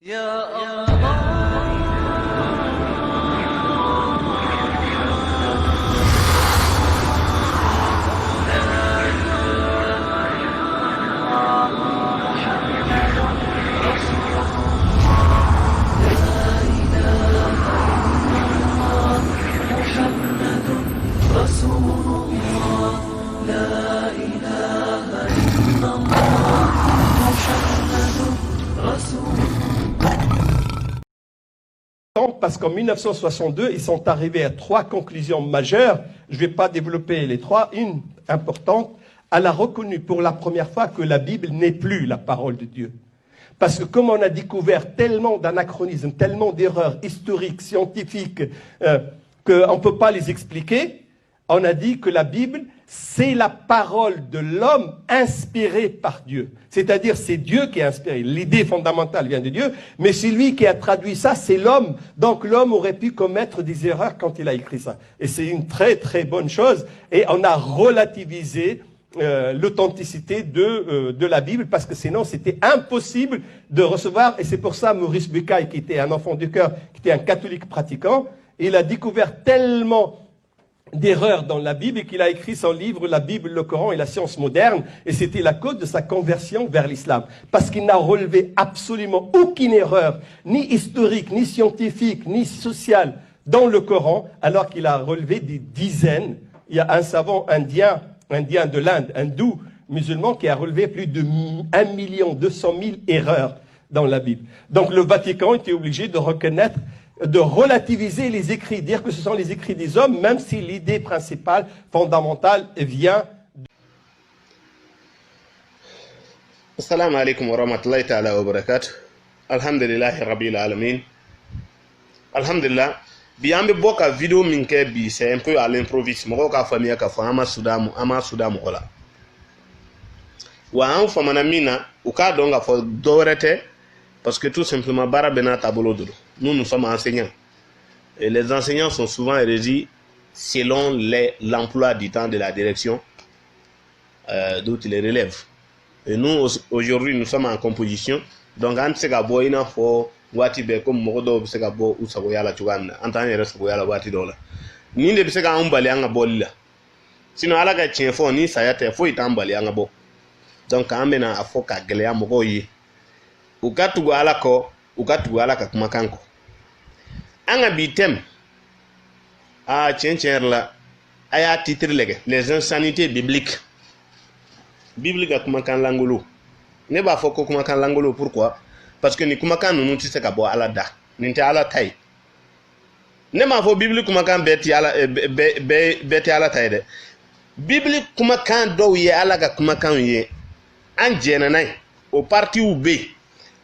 يا الله. Parce qu'en 1962, ils sont arrivés à 3 conclusions majeures. Je ne vais pas développer les 3. Une importante, elle a reconnu pour la première fois que la Bible n'est plus la parole de Dieu. Parce que comme on a découvert tellement d'anachronismes, tellement d'erreurs historiques, scientifiques, qu'on ne peut pas les expliquer, on a dit que la Bible, c'est la parole de l'homme inspirée par Dieu. C'est-à-dire, c'est Dieu qui a inspiré. L'idée fondamentale vient de Dieu, mais c'est lui qui a traduit ça, c'est l'homme. Donc l'homme aurait pu commettre des erreurs quand il a écrit ça. Et c'est une très très bonne chose. Et on a relativisé l'authenticité de la Bible, parce que sinon c'était impossible de recevoir. Et c'est pour ça Maurice Bucaille, qui était un enfant du cœur, qui était un catholique pratiquant, il a découvert tellement d'erreurs dans la Bible et qu'il a écrit son livre « La Bible, le Coran et la science moderne ». Et c'était la cause de sa conversion vers l'islam. Parce qu'il n'a relevé absolument aucune erreur, ni historique, ni scientifique, ni sociale, dans le Coran, alors qu'il a relevé des dizaines. Il y a un savant indien de l'Inde, hindou, musulman, qui a relevé plus de 1 200 000 erreurs dans la Bible. Donc le Vatican était obligé de reconnaître, de relativiser les écrits, dire que ce sont les écrits des hommes, même si l'idée principale, fondamentale, vient de... Assalamu alaikum wa rahmatullahi ta'ala wa barakatuh. Alhamdulillahi rabbil alamin. Alhamdulillah. Bien be boka vidéo minke bi, c'est un peu à l'improviste. Moko ka famille ka fa ama sudamu kola. Wa an famana mina uka donga fo dorete parce que tout simplement barabena tabolo dodo. Nous sommes enseignants. Et les enseignants sont souvent érigés selon l'emploi du temps de la direction d'où ils les relèvent. Et nous, aujourd'hui, nous sommes en composition. Donc, on sait que il faut wati be comme modo se ka bo usago yala chuganda antanya resago yala wati dola ni ne se ka ambali anga bolla sino ala ga chefo ni sayate fo itambali anga bo donc ambe na afoka gele ya mogo yi ukatu ala ka kuma kanko anga bitem a chencherla aya titre lege les insanités bibliques biblique kuma kan langolo ne ba foko kuma kan langolo pourquoi parce que ni kumakan nunu ti se ka bo ala da ni te ala tai ne ma fo bible kumakan beti ala beti ala tai de bible kumakan do ye ala ga kumakan ye an jena nai o parti u be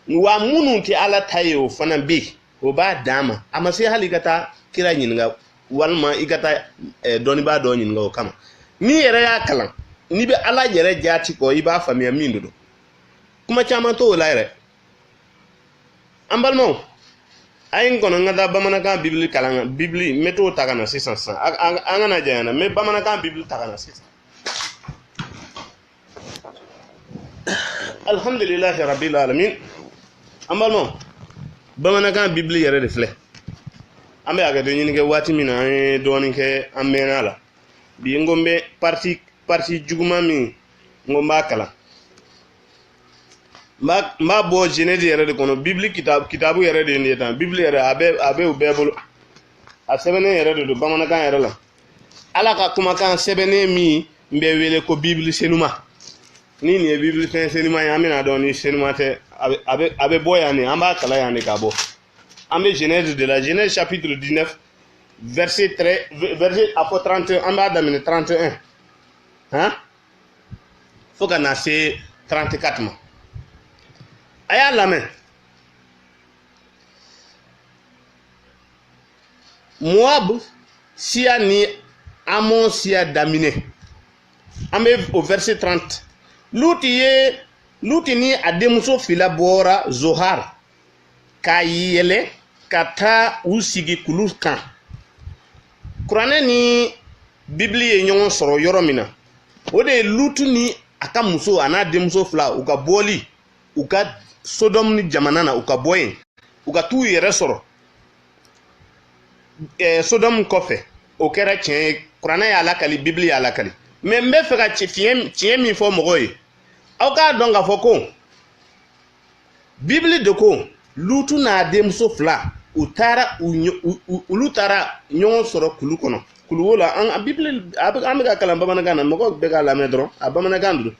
wa munu ti ala tai o fana be o ba dama ama se hali gata kira nyinga walma igata doni ba do nyinga o kama ni yere ya kalan ni be ala yere jati ko iba famia mindudo kuma chama to laire ambalmo ayin kono ngada bamanaka bible kalanga bible meto takana 600 angana jana me bamanaka bible takana 600 alhamdulillah rabbil alamin ambalmo bamanaka bible yere refle ambe aga de nyinge wati mina doni ke ambenala bi ngombe parti juguma mi ngomba kala ma bo jenedi yere de kono bible kitabu yere de ndi tan bible yere abe u bebolo a sebene yere de bamana kan yere la ala ka kuma kan sebene mi mbe wele ko bible senuma ni bible senuma ya mina don ni senuma te abe boya ni amba kala ya ni kabo ambe Genèse de la Genèse chapitre 19 verset afo 31 amba damine 31 hein faut qu'on c'est 34 mois aya lame Moab sia ni Amon sia damine ambe au verset 30 luti ni ademuso fila bora Zohar kayele kata usigi kulukan Kurane ni Bibli nyon soro yoromina ode lutu ni aka muso ana demuso fila uka boli uka Sodom ni jamana na uka boyen u ka t'u yɛrɛ sɔrɔ Sodome kɔfɛ o kɛra tiɲɛ ye kuranɛ y'a lakali bibili y'a lakali mais n bɛ fɛ ka tiɲɛ min fɔ mɔgɔw ye aw k'a dɔn k'a fɔ ko bibili de ko Lutu n'a denmuso fila olu taara ɲɔgɔn sɔrɔ kulu kɔnɔ kulu wo la an bibili an bɛ ka kalan bamanankan na mɔgɔw bɛ k'a lamɛn dɔrɔn a bamanankan don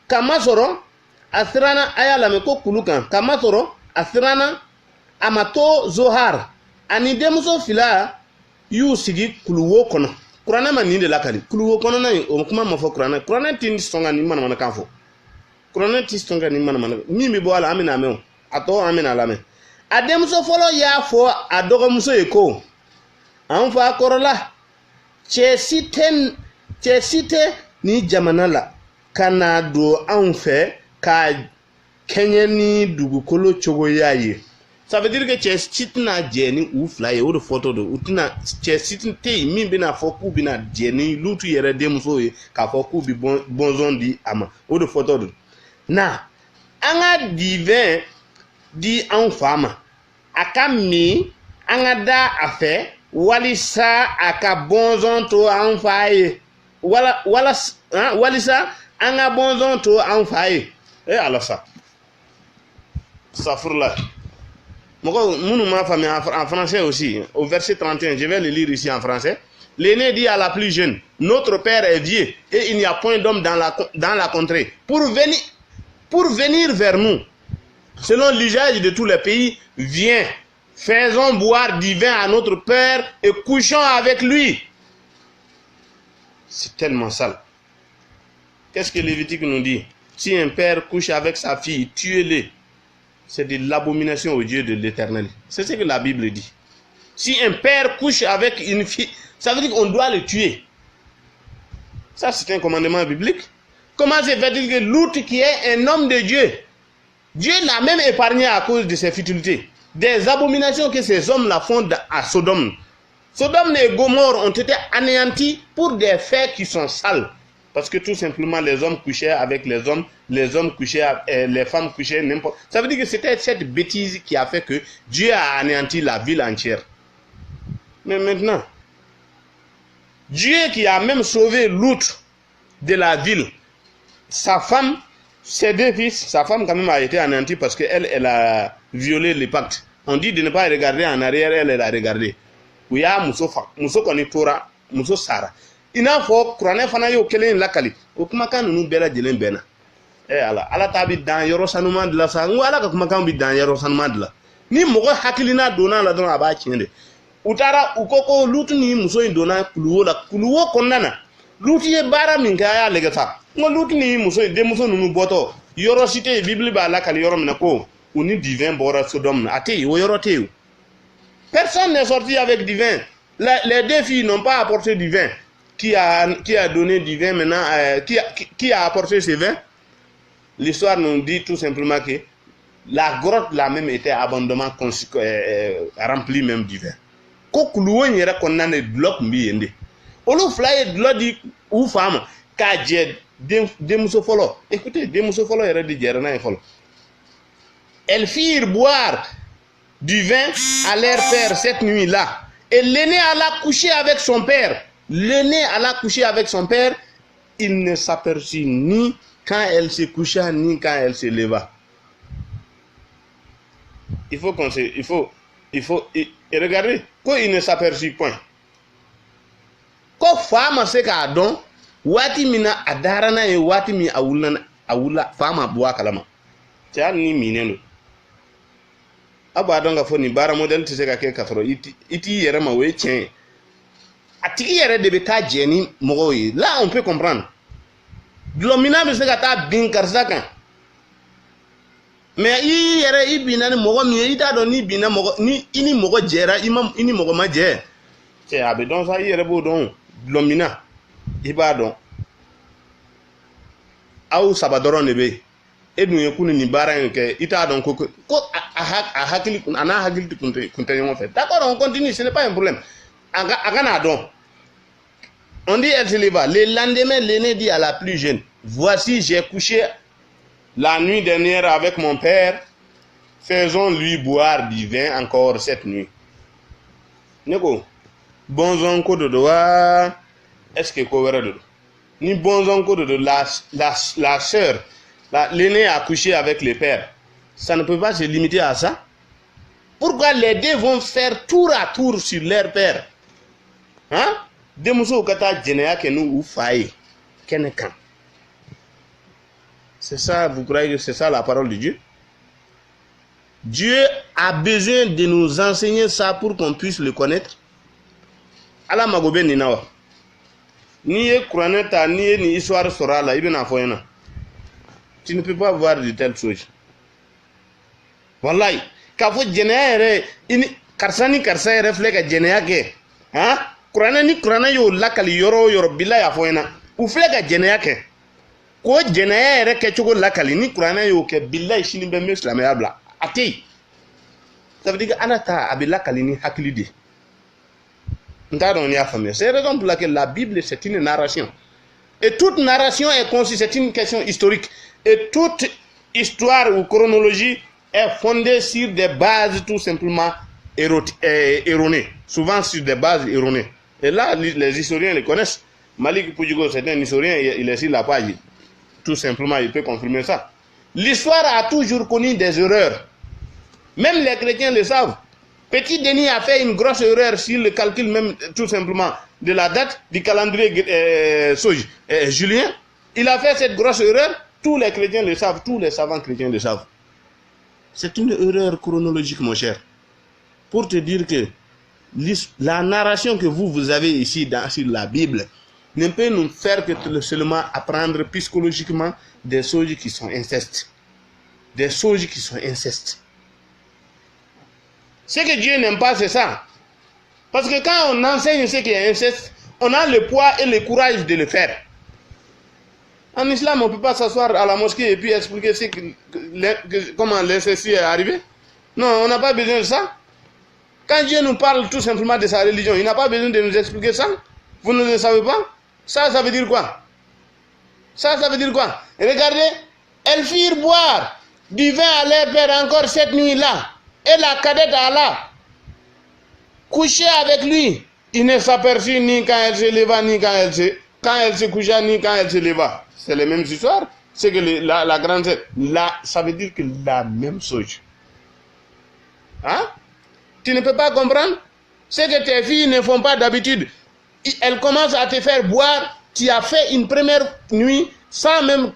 kamasɔrɔ a siranna a y'a lamɛn ko kulu kan kamasɔrɔ a siranna a ma to Zohar ani denmuso fila y'u sigi kuluwo kɔnɔ kuranɛ ma nin de lakali kuluwo kɔnɔna in o kuma ma fɔ kuranɛ tɛ sɔn ka nin manamanakan fɔ kuranɛ tɛ sɔn ka nin manamanakan min bɛ bɔ a la an bɛna mɛn o a tɔ an bɛna lamɛn a denmuso fɔlɔ y'a fɔ a dɔgɔmuso ye ko an fa kɔrɔla cɛ si tɛ ni jamana la ka na don anw fɛ ka kɛɲɛ ni dugukolo cogoya ye ça veut dire que cɛ si tɛna jɛ ni u fila ye o de fɔtɔ don u tɛna cɛ si tɛ yen min bɛna fɔ k'u bɛna jɛ ni Lutu yɛrɛ denmuso ye k'a fɔ k'u bɛ bɔnsɔn di a ma o de fɔtɔ don na an ka divin di an fa ma a ka min an ka da a fɛ walisa a ka bɔnsɔn to an fa ye walisa an ka bɔnsɔn to an fa ye ala sa safurla en français aussi, au verset 31, je vais le lire ici en français. L'aîné dit à la plus jeune, notre père est vieux et il n'y a point d'homme dans la contrée. Pour venir vers nous, selon l'usage de tous les pays, viens, faisons boire du vin à notre père et couchons avec lui. C'est tellement sale. Qu'est-ce que Lévitique nous dit? Si un père couche avec sa fille, tuez-le. C'est de l'abomination au Dieu de l'Éternel. C'est ce que la Bible dit. Si un père couche avec une fille, ça veut dire qu'on doit le tuer. Ça, c'est un commandement biblique. Comment se fait-il que Lutu, qui est un homme de Dieu, Dieu l'a même épargné à cause de ses futilités, des abominations que ces hommes-là font à Sodome. Sodome et Gomorrhe ont été anéantis pour des faits qui sont sales. Parce que tout simplement, les hommes couchaient avec les hommes couchaient, les femmes couchaient n'importe. Ça veut dire que c'était cette bêtise qui a fait que Dieu a anéanti la ville entière. Mais maintenant, Dieu qui a même sauvé Lutu de la ville, sa femme, ses deux fils, sa femme quand même a été anéantie parce qu'elle a violé le pacte. On dit de ne pas regarder en arrière, elle a regardé. Oui, muso koni tora, muso sara. Ina fɔ kuranɛ fana y'o kelen lakali o kumakan ninnu bɛɛ lajɛlen bɛnna ala t'a bɛ dan yɔrɔ sanuman dilan sa n ko ala ka kumakan bɛ dan yɔrɔ sanuman dilan ni mɔgɔ hakilina donna la dɔrɔn a b'a tiɲɛ de u taara u ko Lutu ni muso in donna kuluwo la kuluwo kɔnɔna na Lutu ye baara min kɛ a y'a lajɛ sa n ko Lutu ni muso in denmuso ninnu bɔtɔ yɔrɔ si tɛ yen bibili b'a lakali yɔrɔ min na ko u ni divin bɔra Sodome na a tɛ yen o yɔrɔ tɛ yen personne n'est sorti avec divin les deux filles n'ont pas apporté du vin. Qui a donné du vin maintenant, qui a apporté ce vin? L'histoire nous dit tout simplement que la grotte là même était abondamment remplie même du vin. Kokuluwo yɛrɛ kɔnɔna de dulɔ kun bɛ yen de. Olu fila ye dulɔ di u fa ma k'a jɛ denmuso fɔlɔ. Écoutez, denmuso fɔlɔ yɛrɛ de jɛra n'a ye fɔlɔ. Elles firent boire du vin à leur père cette nuit-là. Et l'aîné alla coucher avec son père. L'aîné alla coucher avec son père, il ne s'aperçut ni quand elle se coucha, ni quand elle se leva. Il faut regardez, quand il ne s'aperçut point. Quand femme se ka don, wati mina adarana e wati mi awula femme boa kalama. Tiens ni mineno. Aba don ga fo ni bara model te se ka ke katro iti yere ma we tien. Atiki yɛrɛ de bɛ taa jɛ ni mɔgɔw ye là on peut comprendre dulɔmina bɛ se ka taa bin karisa kan mais i yɛrɛ i binna ni mɔgɔ min ye i t'a dɔn ni binna mɔgɔ ni i ni mɔgɔ jɛra i ni mɔgɔ ma jɛ cɛ a bɛ dɔn sa i yɛrɛ b'o dɔn dulɔmina i b'a dɔn aw saba dɔrɔn de bɛ yen e dun ye kunun nin baara in kɛ i t'a dɔn ko a hakili a n'a hakili kun tɛ ɲɔgɔn fɛ d'accord on continue ce n'est pas un problème. On dit elle se leva. Le lendemain, l'aîné dit à la plus jeune, voici, j'ai couché la nuit dernière avec mon père faisons-lui boire du vin encore cette nuit. Neko, bonzon ko de doa, est-ce que ko wera de ni bonzon ko de la sœur, l'aîné a couché avec le père. Ça ne peut pas se limiter à ça. Pourquoi les deux vont faire tour à tour sur leur père? Hein? Demuso kata jenea kenu ou faye. Kenekan. C'est ça, vous croyez que c'est ça la parole de Dieu? Dieu a besoin de nous enseigner ça pour qu'on puisse le connaître. Ala magobe ninawa. Ni kraneta ni histoire sera là, ibn afoyena. Tu ne peux pas voir de telles choses. Wallahi, kafo jenea ere ini karsani karsa ere fleka jenea ke. Hein? Kurana ni kurana yo lakali yoro bila ya foyena. U fleka jenea ke. Ko jenea ere ke chogo lakali ni kurana yo ke bila ishini be muslim yabla. Ati. Ça veut dire que anata abila kalini hakilide. C'est la raison pour laquelle la Bible c'est une narration. Et toute narration est conçue, c'est une question historique. Et toute histoire ou chronologie est fondée sur des bases tout simplement erronées. Souvent sur des bases erronées. Et là, les historiens les connaissent. Malik Poudjigo, c'est un historien, il est sur la page. Tout simplement, il peut confirmer ça. L'histoire a toujours connu des erreurs. Même les chrétiens le savent. Petit Denis a fait une grosse erreur sur le calcul même tout simplement de la date du calendrier julien. Il a fait cette grosse erreur. Tous les chrétiens le savent. Tous les savants chrétiens le savent. C'est une erreur chronologique, mon cher. Pour te dire que la narration que vous avez ici sur la Bible ne peut nous faire que seulement apprendre psychologiquement des choses qui sont incestes. Des choses qui sont incestes. Ce que Dieu n'aime pas, c'est ça. Parce que quand on enseigne ce qui est inceste, on a le poids et le courage de le faire. En islam, on ne peut pas s'asseoir à la mosquée et puis expliquer comment l'inceste est arrivé. Non, on n'a pas besoin de ça. Quand Dieu nous parle tout simplement de sa religion, il n'a pas besoin de nous expliquer ça. Vous ne le savez pas? Ça veut dire quoi? Ça veut dire quoi? Regardez, elles firent boire du vin à leur père encore cette nuit-là. Et la cadette Allah, couché avec lui, il ne s'aperçut ni quand elle se leva, ni quand elle se coucha, ni quand elle se leva. C'est les mêmes histoires. C'est que la grande sœur, là, ça veut dire que la même chose. Hein? Tu ne peux pas comprendre? Ce que tes filles ne font pas d'habitude. Elles commencent à te faire boire. Tu as fait une première nuit sans même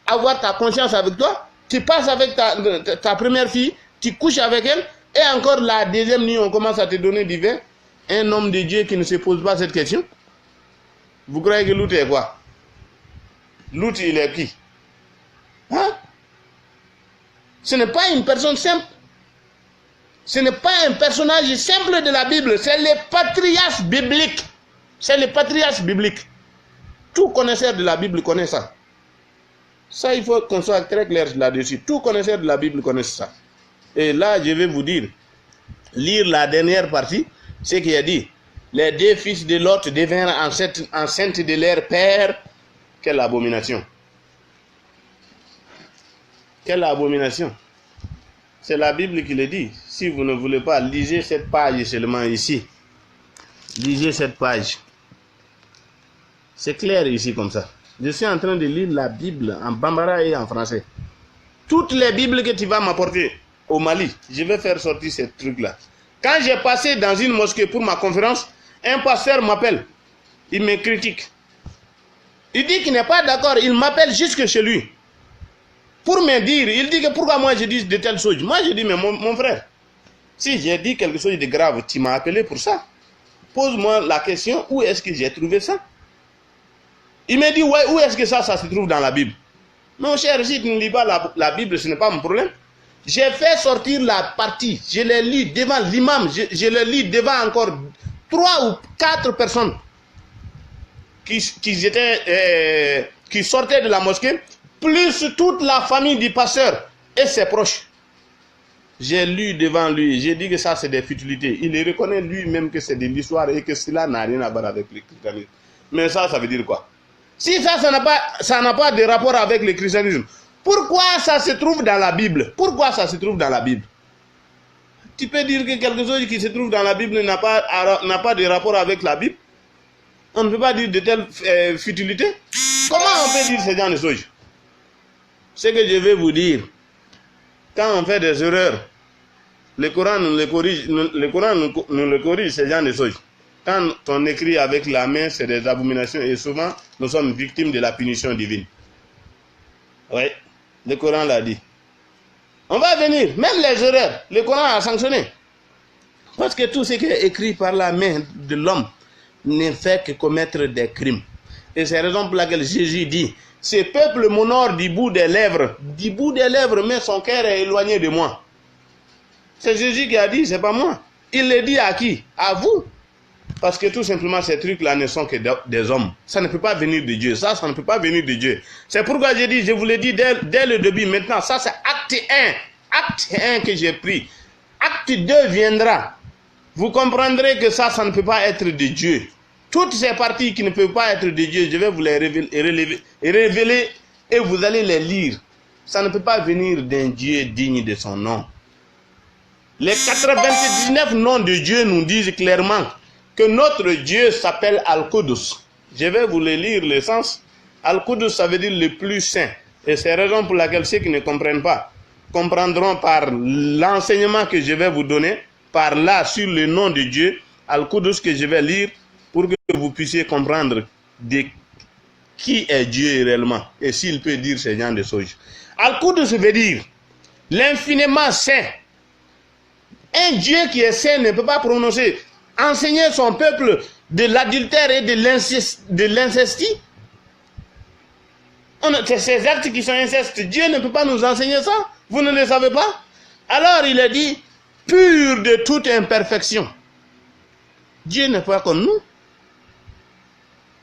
avoir ta conscience avec toi. Tu passes avec ta première fille. Tu couches avec elle, et encore la deuxième nuit, on commence à te donner du vin. Un homme de Dieu qui ne se pose pas cette question. Vous croyez que l'autre est quoi? L'autre, il est qui? Hein? Ce n'est pas une personne simple. Ce n'est pas un personnage simple de la Bible. C'est le patriarche biblique. C'est le patriarche biblique. Tout connaisseur de la Bible connaît ça. Ça, il faut qu'on soit très clair là-dessus. Tout connaisseur de la Bible connaît ça. Et là, je vais vous dire, lire la dernière partie, ce qui est dit. Les deux fils de Lot devinrent enceintes de leur père. Quelle abomination! Quelle abomination! C'est la Bible qui le dit. Si vous ne voulez pas, lisez cette page seulement ici. Lisez cette page. C'est clair ici comme ça. Je suis en train de lire la Bible en bambara et en français. Toutes les Bibles que tu vas m'apporter au Mali, je vais faire sortir ces trucs-là. Quand j'ai passé dans une mosquée pour ma conférence, un pasteur m'appelle. Il me critique. Il dit qu'il n'est pas d'accord. Il m'appelle jusque chez lui. Pour me dire, il dit que pourquoi moi je dis de telles choses. Moi je dis, mais mon frère, si j'ai dit quelque chose de grave, tu m'as appelé pour ça. Pose-moi la question, où est-ce que j'ai trouvé ça? Il me dit, ouais, où est-ce que ça se trouve dans la Bible? Mon cher, si tu ne lis pas la Bible, ce n'est pas mon problème. J'ai fait sortir la partie, je l'ai lu devant l'imam, je l'ai lu devant encore 3 ou 4 personnes qui sortaient de la mosquée, plus toute la famille du pasteur et ses proches. J'ai lu devant lui, j'ai dit que ça c'est des futilités. Il reconnaît lui-même que c'est de l'histoire et que cela n'a rien à voir avec le christianisme. Mais ça veut dire quoi? Si ça n'a pas de rapport avec le christianisme, Pourquoi ça se trouve dans la Bible? Pourquoi ça se trouve dans la Bible? Tu peux dire que quelque chose qui se trouve dans la Bible n'a pas de rapport avec la Bible? On ne peut pas dire de telles futilités. Comment on peut dire ce genre de choses? Ce que je vais vous dire, quand on fait des erreurs, le Coran nous le corrige, ce genre de choses. Quand on écrit avec la main, c'est des abominations et souvent, nous sommes victimes de la punition divine. Oui, le Coran l'a dit. On va venir, même les erreurs, le Coran a sanctionné. Parce que tout ce qui est écrit par la main de l'homme ne fait que commettre des crimes. Et c'est la raison pour laquelle Jésus dit, ce peuple m'honore du bout des lèvres, mais son cœur est éloigné de moi. C'est Jésus qui a dit, c'est pas moi. Il le dit à qui? À vous. Parce que tout simplement, ces trucs-là ne sont que des hommes. Ça ne peut pas venir de Dieu. Ça ne peut pas venir de Dieu. C'est pourquoi j'ai dit, je vous l'ai dit dès le début. Maintenant, ça c'est acte 1. Acte 1 que j'ai pris. Acte 2 viendra. Vous comprendrez que ça ne peut pas être de Dieu. Toutes ces parties qui ne peuvent pas être de Dieu, je vais vous les révéler et vous allez les lire. Ça ne peut pas venir d'un Dieu digne de son nom. Les 99 noms de Dieu nous disent clairement que notre Dieu s'appelle Al-Qudus. Je vais vous le lire le sens. Al-Qudus, ça veut dire le plus saint. Et c'est la raison pour laquelle ceux qui ne comprennent pas comprendront par l'enseignement que je vais vous donner, par là sur le nom de Dieu, Al-Qudus, que je vais lire pour que vous puissiez comprendre de qui est Dieu réellement et s'il peut dire ce genre de choses. Al-Qudus veut dire l'infiniment saint. Un Dieu qui est saint ne peut pas prononcer, enseigner son peuple de l'adultère et de l'incestie. C'est ces actes qui sont incestes. Dieu ne peut pas nous enseigner ça. Vous ne le savez pas? Alors il est dit, pur de toute imperfection. Dieu n'est pas comme nous.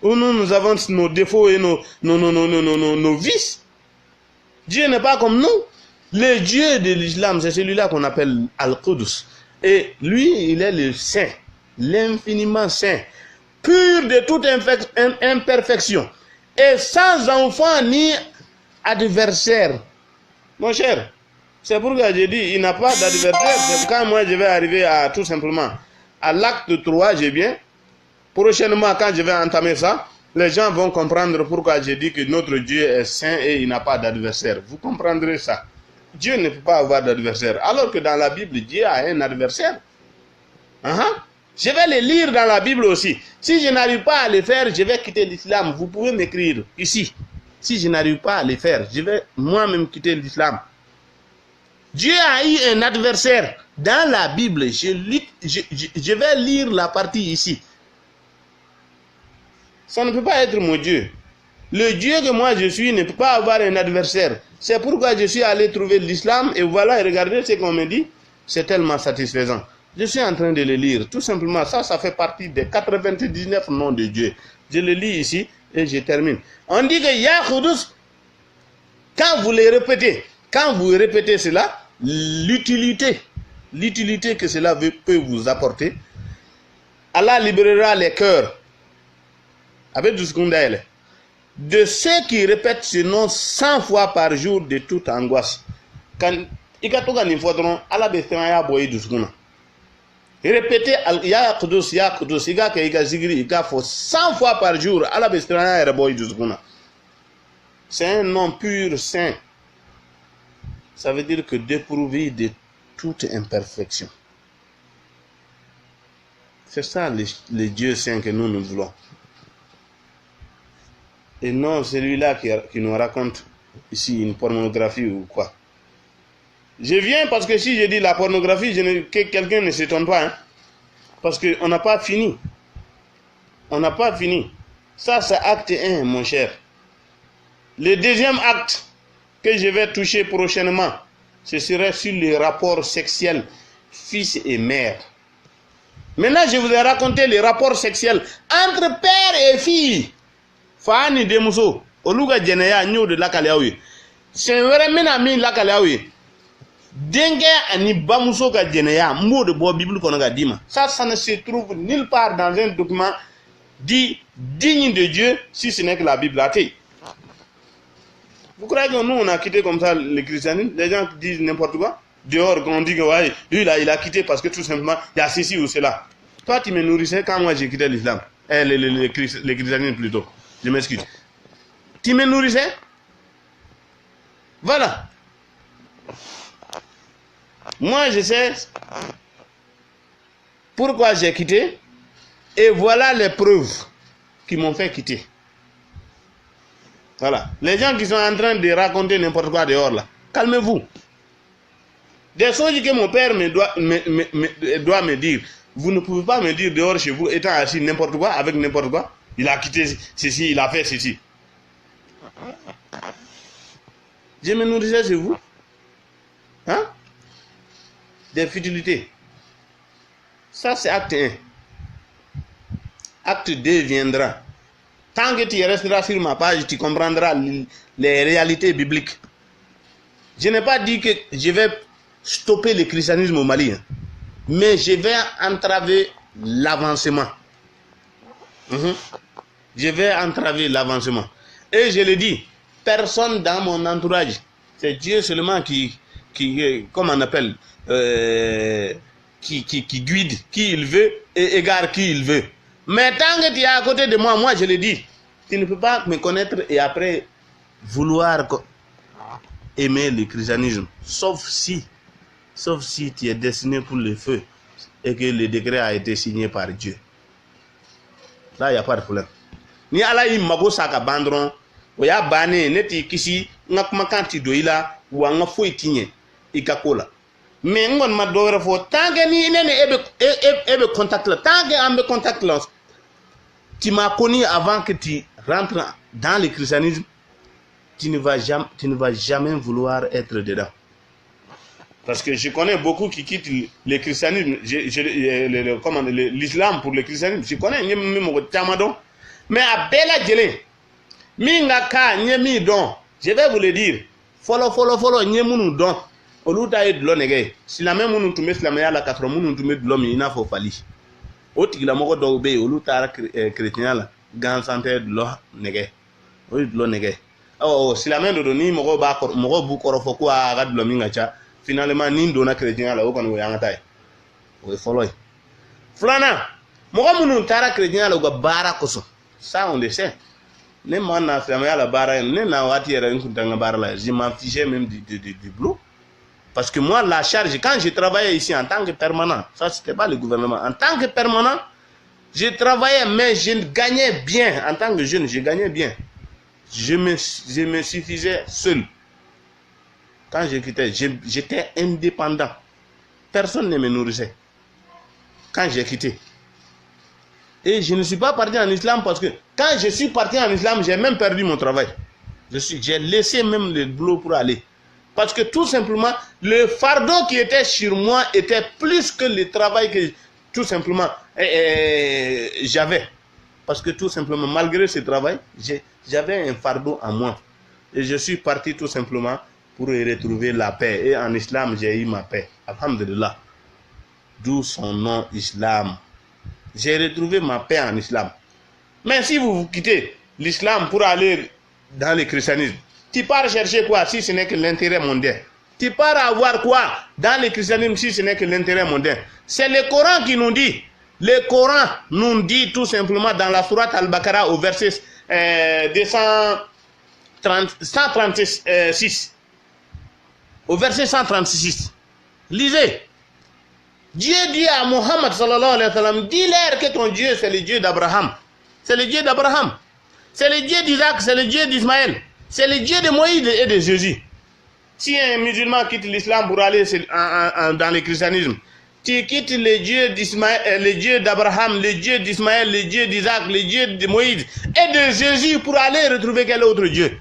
Où nous avons nos défauts et nos vices. Dieu n'est pas comme nous. Le Dieu de l'islam, c'est celui-là qu'on appelle Al-Qudus. Et lui, il est le saint, l'infiniment saint, pur de toute imperfection, et sans enfant ni adversaire. Mon cher, c'est pourquoi j'ai dit, il n'a pas d'adversaire. C'est quand moi je vais arriver à tout simplement à l'acte 3, j'ai bien. Prochainement, quand je vais entamer ça, les gens vont comprendre pourquoi j'ai dit que notre Dieu est saint et il n'a pas d'adversaire. Vous comprendrez ça. Dieu ne peut pas avoir d'adversaire. Alors que dans la Bible, Dieu a un adversaire. Je vais le lire dans la Bible aussi. Si je n'arrive pas à le faire, je vais quitter l'islam. Vous pouvez m'écrire ici. Si je n'arrive pas à le faire, je vais moi-même quitter l'islam. Dieu a eu un adversaire. Dans la Bible, je vais lire la partie ici. Ça ne peut pas être mon Dieu. Le Dieu que moi je suis ne peut pas avoir un adversaire. C'est pourquoi je suis allé trouver l'islam et voilà, regardez ce qu'on me dit. C'est tellement satisfaisant. Je suis en train de le lire. Tout simplement, ça fait partie des 99 noms de Dieu. Je le lis ici et je termine. On dit que Ya Qudus, quand vous répétez cela, l'utilité que cela peut vous apporter, Allah libérera les cœurs. Avec du secondaire. De ceux qui répètent ce nom 100 fois par jour de toute angoisse. Quand répétez Ya Qudus, Ya Qudus, il faut 100 fois par jour. C'est un nom pur, saint. Ça veut dire que dépourvu de toute imperfection. C'est ça le Dieu saint que nous voulons. Et non celui-là qui nous raconte ici une pornographie ou quoi. Je viens parce que si je dis la pornographie, que quelqu'un ne s'étonne pas. Parce qu'on n'a pas fini. On n'a pas fini. Ça, c'est acte 1, mon cher. Le deuxième acte que je vais toucher prochainement, ce serait sur les rapports sexuels fils et mère. Maintenant, je vous ai raconté les rapports sexuels entre père et fille. Fani demuso oluga jeneya nyodo lakaleawi senwere mina min lakaleawi denge ani bamuso ga jeneya mode bo bible kono ga dima ça ne se trouve nulle part dans un document dit digne de Dieu si ce n'est que la Bible a été. Vous croyez que nous, on a quitté comme ça le christianisme? Les gens disent n'importe quoi. Dehors, on dit que ouais, lui, là, il a quitté parce que tout simplement, il y a ceci ou cela. Toi, tu me nourrissais quand moi j'ai quitté l'islam. Le christianisme plutôt. Je m'excuse. Tu me nourrissais? Voilà. Moi, je sais pourquoi j'ai quitté. Et voilà les preuves qui m'ont fait quitter. Voilà. Les gens qui sont en train de raconter n'importe quoi dehors là, calmez-vous. Des choses que mon père doit me dire. Vous ne pouvez pas me dire dehors chez vous, étant assis n'importe quoi, avec n'importe quoi. Il a quitté ceci, il a fait ceci. Je me nourrissais chez vous. Hein? Des futilités. Ça, c'est acte 1. Acte 2 viendra. Tant que tu resteras sur ma page, tu comprendras les réalités bibliques. Je n'ai pas dit que je vais stopper le christianisme au Mali, hein, mais je vais entraver l'avancement. Je vais entraver l'avancement. Et je le dis, personne dans mon entourage, c'est Dieu seulement qui comment on appelle, qui guide qui il veut et égare qui il veut. Mais tant que tu es à côté de moi, moi je le dis, tu ne peux pas me connaître et après vouloir aimer le christianisme. Sauf si tu es destiné pour le feu et que le décret a été signé par Dieu. Là, il n'y a pas de problème. Ni ala yi mago saka bandron, o ya bane neti kisi ngak makanti doila ou nga foi tinye ikakola. Mais ngon ma dore fo tant que ni nene ebe contact là, tant que ambe contact là, tu m'as connu avant que tu rentres dans le christianisme, tu ne vas jamais vouloir être dedans. Parce que je connais beaucoup qui quittent le christianisme, l'islam pour le christianisme. Je connais mais à Bela Djele, minga ka nyemi don, je vais vous le dire. Follow nyemunu don. Oluta e dlo nege. Si la même munu tume si la meya la 4 munu tume dlo mi ina fo fali. Oti la moko do be oluta chrétien la gan santé dlo nege. Oi dlo nege. Oh si la même do ni moko ba moko bu korofo ko aga dlo mi ngacha. Finalement ni do na chrétien la o kan wo yanga tay. O follow. Flana moko munu tara chrétien la go bara koso. Ça on le sait. Ne mana fama ya la bara ne na wati era nkutanga bara la. Je m'en fichais même du boulot. Parce que moi, la charge, quand je travaillais ici en tant que permanent, ça c'était pas le gouvernement, en tant que permanent, je travaillais, mais je gagnais bien. En tant que jeune, je gagnais bien. Je me suffisais seul. Quand je quittais, j'étais indépendant. Personne ne me nourrissait. Quand j'ai quitté. Et je ne suis pas parti en islam parce que quand je suis parti en islam, j'ai même perdu mon travail. J'ai laissé même le boulot pour aller. Parce que tout simplement, le fardeau qui était sur moi était plus que le travail que tout simplement j'avais. Parce que tout simplement, malgré ce travail, j'avais un fardeau en moi. Et je suis parti tout simplement pour retrouver la paix. Et en islam, j'ai eu ma paix. Alhamdulillah. D'où son nom, islam. J'ai retrouvé ma paix en islam. Mais si vous quittez l'islam pour aller dans le christianisme, tu pars chercher quoi si ce n'est que l'intérêt mondain? Tu pars avoir quoi dans le christianisme si ce n'est que l'intérêt mondain? C'est le Coran qui nous dit. Le Coran nous dit tout simplement dans la sourate Al-Baqarah au verset 136. Au verset 136. Lisez. Dieu dit à Mohammed sallallahu alayhi wa sallam, dis-leur que ton Dieu c'est le Dieu d'Abraham. C'est le Dieu d'Abraham. C'est le Dieu d'Isaac, c'est le Dieu d'Ismaël. C'est le Dieu de Moïse et de Jésus. Si un musulman quitte l'islam pour aller dans le christianisme, tu quittes le Dieu d'Ismaël, le Dieu d'Abraham, le Dieu d'Ismaël, le Dieu d'Isaac, le Dieu de Moïse et de Jésus pour aller retrouver quel autre Dieu?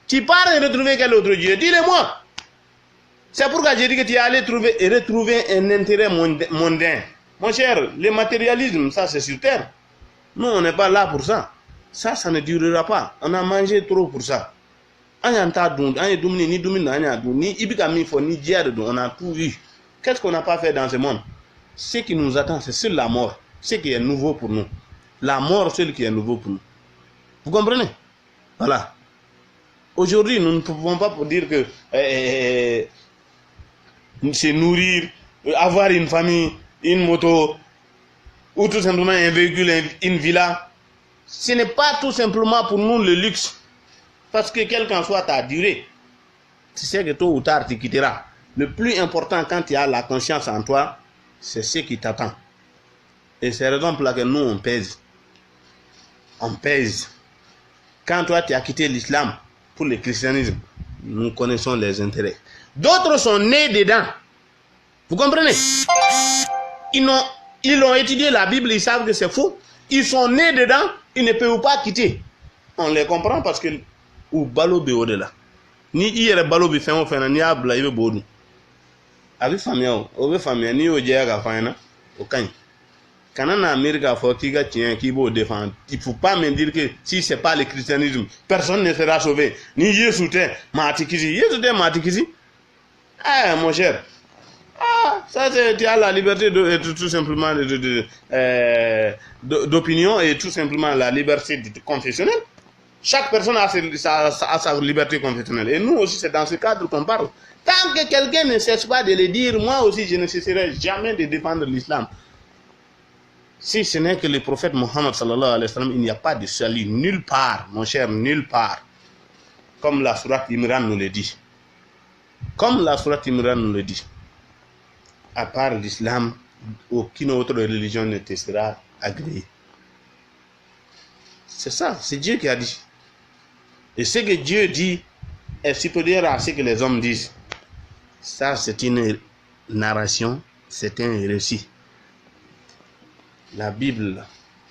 Tu pars et retrouver quel autre Dieu? Dis-le-moi. C'est pourquoi j'ai dit que tu es allé retrouver un intérêt mondain. Mon cher, le matérialisme, ça c'est sur terre. Nous, on n'est pas là pour ça. Ça ne durera pas. On a mangé trop pour ça. On a tout vu. Qu'est-ce qu'on n'a pas fait dans ce monde? Ce qui nous attend, c'est sur la mort. Ce qui est nouveau pour nous. La mort, c'est ce qui est nouveau pour nous. Vous comprenez? Voilà. Aujourd'hui, nous ne pouvons pas dire que c'est nourrir, avoir une famille, une moto, ou tout simplement un véhicule, une villa. Ce n'est pas tout simplement pour nous le luxe. Parce que quelle qu'en soit ta durée, tu sais que tôt ou tard tu quitteras. Le plus important quand tu as la conscience en toi, c'est ce qui t'attend. Et c'est la raison pour laquelle nous on pèse. On pèse. Quand toi tu as quitté l'islam pour le christianisme, nous connaissons les intérêts. D'autres sont nés dedans. Vous comprenez? Ils ont étudié la Bible, ils savent que c'est faux. Ils sont nés dedans, ils ne peuvent pas quitter. On les comprend parce que ou balo be au-delà. Ni yere balo bi fen o fen ni abla ibe bodu. Abi famia o be famia ni o je ga fana o kan. Quand en Amérique, qui va défendre, il ne faut pas me dire que si ce n'est pas le christianisme, personne ne sera sauvé. Ni Jésus, Matikisi. Jésus, Matikisi. Ah, mon cher. Ah, ça, tu as la liberté tout simplement d'opinion et tout simplement la liberté confessionnelle. Chaque personne a sa liberté confessionnelle. Et nous aussi, c'est dans ce cadre qu'on parle. Tant que quelqu'un ne cesse pas de le dire, moi aussi, je ne cesserai jamais de défendre l'islam. Si ce n'est que le prophète Mohammed sallallahu alayhi wa sallam, il n'y a pas de salut nulle part, mon cher, nulle part. Comme la sourate Imran nous le dit. Comme la sourate Imran nous le dit. À part l'islam, aucune autre religion ne te sera agréée. C'est ça, c'est Dieu qui a dit. Et ce que Dieu dit est supérieur à ce que les hommes disent. Ça, c'est une narration, c'est un récit. La Bible,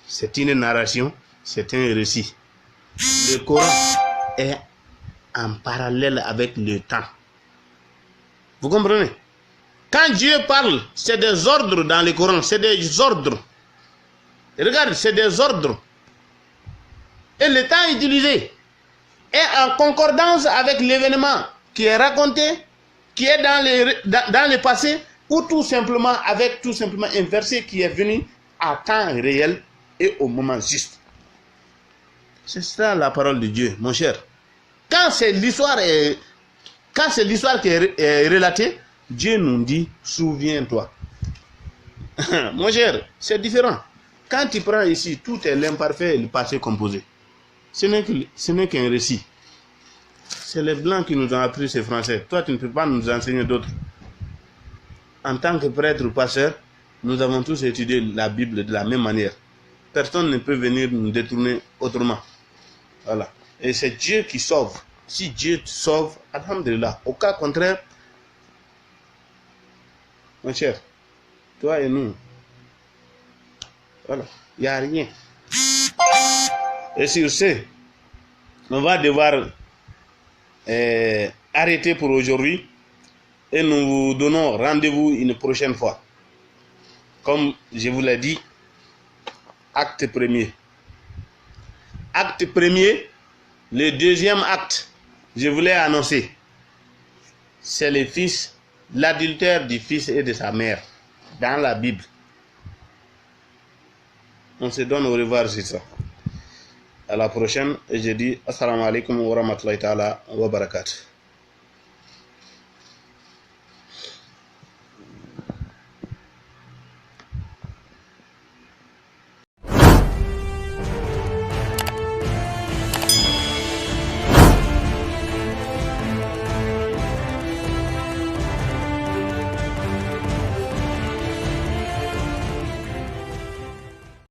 c'est une narration, c'est un récit. Le Coran est en parallèle avec le temps. Vous comprenez? Quand Dieu parle, c'est des ordres dans le Coran, c'est des ordres. Regarde, c'est des ordres. Et le temps utilisé est en concordance avec l'événement qui est raconté, qui est dans le passé, ou tout simplement avec un verset qui est venu à temps réel et au moment juste. C'est ça la parole de Dieu, mon cher. Quand c'est l'histoire qui est relatée, Dieu nous dit, souviens-toi. Mon cher, c'est différent. Quand tu prends ici, tout est l'imparfait et le passé composé. Ce n'est qu'un récit. C'est les Blancs qui nous ont appris ces Français. Toi, tu ne peux pas nous enseigner d'autres. En tant que prêtre ou pasteur, nous avons tous étudié la Bible de la même manière. Personne ne peut venir nous détourner autrement. Voilà. Et c'est Dieu qui sauve. Si Dieu te sauve, alhamdulillah. Au cas contraire, mon cher, toi et nous, voilà, il n'y a rien. Et sur ce, on va devoir arrêter pour aujourd'hui et nous vous donnons rendez-vous une prochaine fois. Comme je vous l'ai dit, acte premier. Acte premier, le deuxième acte, je vous l'ai annoncé. C'est le fils, l'adultère du fils et de sa mère, dans la Bible. On se donne au revoir sur ça. À la prochaine, et je dis assalamu alaikum wa rahmatullahi ta'ala wa barakatuh.